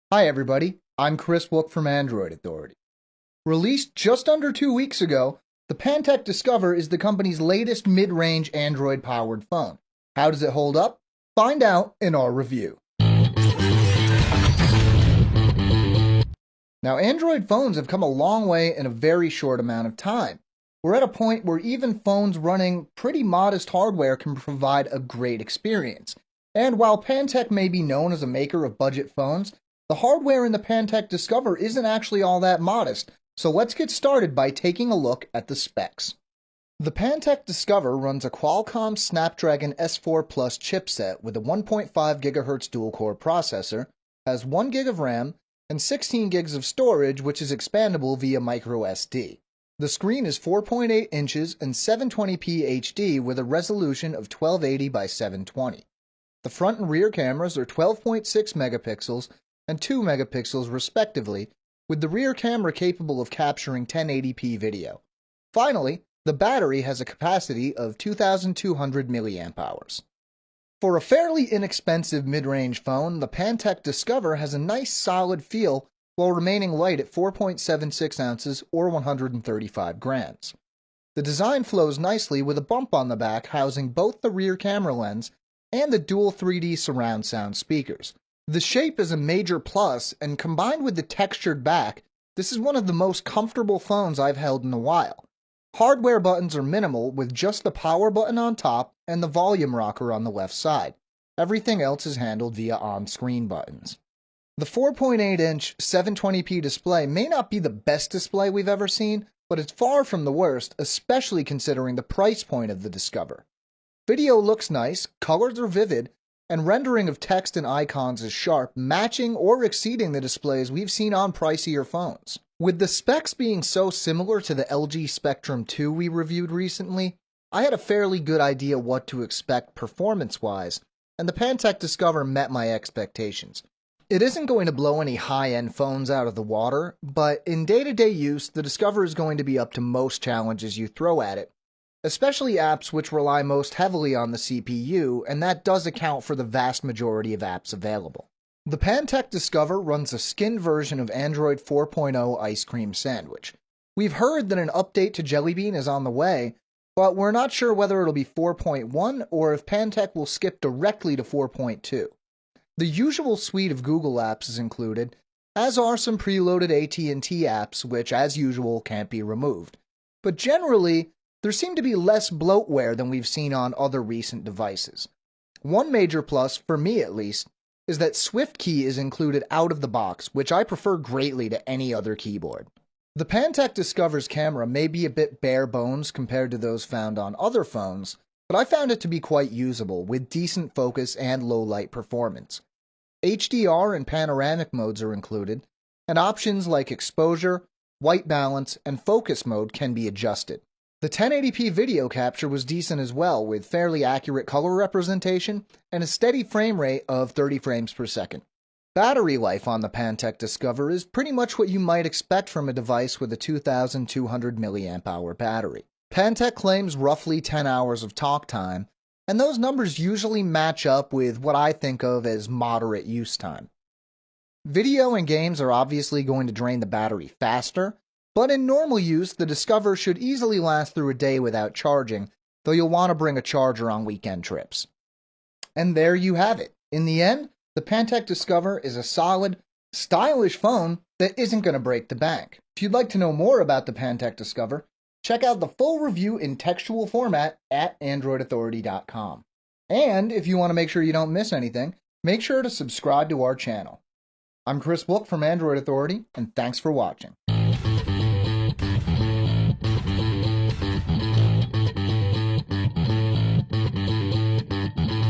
Hi everybody, I'm Chris Wook from Android Authority. Released just under 2 weeks ago, the Pantech Discover is the company's latest mid-range Android-powered phone. How does it hold up? Find out in our review. Now, Android phones have come a long way in a very short amount of time. We're at a point where even phones running pretty modest hardware can provide a great experience. And while Pantech may be known as a maker of budget phones, the hardware in the Pantech Discover isn't actually all that modest, so let's get started by taking a look at the specs. The Pantech Discover runs a Qualcomm Snapdragon S4 Plus chipset with a 1.5 GHz dual-core processor, has 1 GB of RAM, and 16 GB of storage, which is expandable via microSD. The screen is 4.8 inches and 720p HD with a resolution of 1280 by 720. The front and rear cameras are 12.6 megapixels and 2 megapixels respectively, with the rear camera capable of capturing 1080p video. Finally, the battery has a capacity of 2,200 mAh. For a fairly inexpensive mid-range phone, the Pantech Discover has a nice solid feel while remaining light at 4.76 ounces or 135 grams. The design flows nicely with a bump on the back housing both the rear camera lens and the dual 3D surround sound speakers. The shape is a major plus, and combined with the textured back, this is one of the most comfortable phones I've held in a while. Hardware buttons are minimal, with just the power button on top and the volume rocker on the left side. Everything else is handled via on-screen buttons. The 4.8-inch 720p display may not be the best display we've ever seen, but it's far from the worst, especially considering the price point of the Discover. Video looks nice, colors are vivid, and rendering of text and icons is sharp, matching or exceeding the displays we've seen on pricier phones. With the specs being so similar to the LG Spectrum 2 we reviewed recently, I had a fairly good idea what to expect performance-wise, and the Pantech Discover met my expectations. It isn't going to blow any high-end phones out of the water, but in day-to-day use, the Discover is going to be up to most challenges you throw at it, especially apps which rely most heavily on the CPU, and that does account for the vast majority of apps available. The Pantech Discover runs a skinned version of Android 4.0 Ice Cream Sandwich. We've heard that an update to Jelly Bean is on the way, but we're not sure whether it'll be 4.1 or if Pantech will skip directly to 4.2. The usual suite of Google apps is included, as are some preloaded AT&T apps which, as usual, can't be removed. But generally, there seem to be less bloatware than we've seen on other recent devices. One major plus, for me at least, is that SwiftKey is included out of the box, which I prefer greatly to any other keyboard. The Pantech Discover's camera may be a bit bare bones compared to those found on other phones, but I found it to be quite usable, with decent focus and low light performance. HDR and panoramic modes are included, and options like exposure, white balance, and focus mode can be adjusted. The 1080p video capture was decent as well, with fairly accurate color representation and a steady frame rate of 30 frames per second. Battery life on the Pantech Discover is pretty much what you might expect from a device with a 2,200 mAh battery. Pantech claims roughly 10 hours of talk time, and those numbers usually match up with what I think of as moderate use time. Video and games are obviously going to drain the battery faster, but in normal use, the Discover should easily last through a day without charging, though you'll want to bring a charger on weekend trips. And there you have it. In the end, the Pantech Discover is a solid, stylish phone that isn't going to break the bank. If you'd like to know more about the Pantech Discover, check out the full review in textual format at androidauthority.com. And if you want to make sure you don't miss anything, make sure to subscribe to our channel. I'm Chris Wook from Android Authority, and thanks for watching.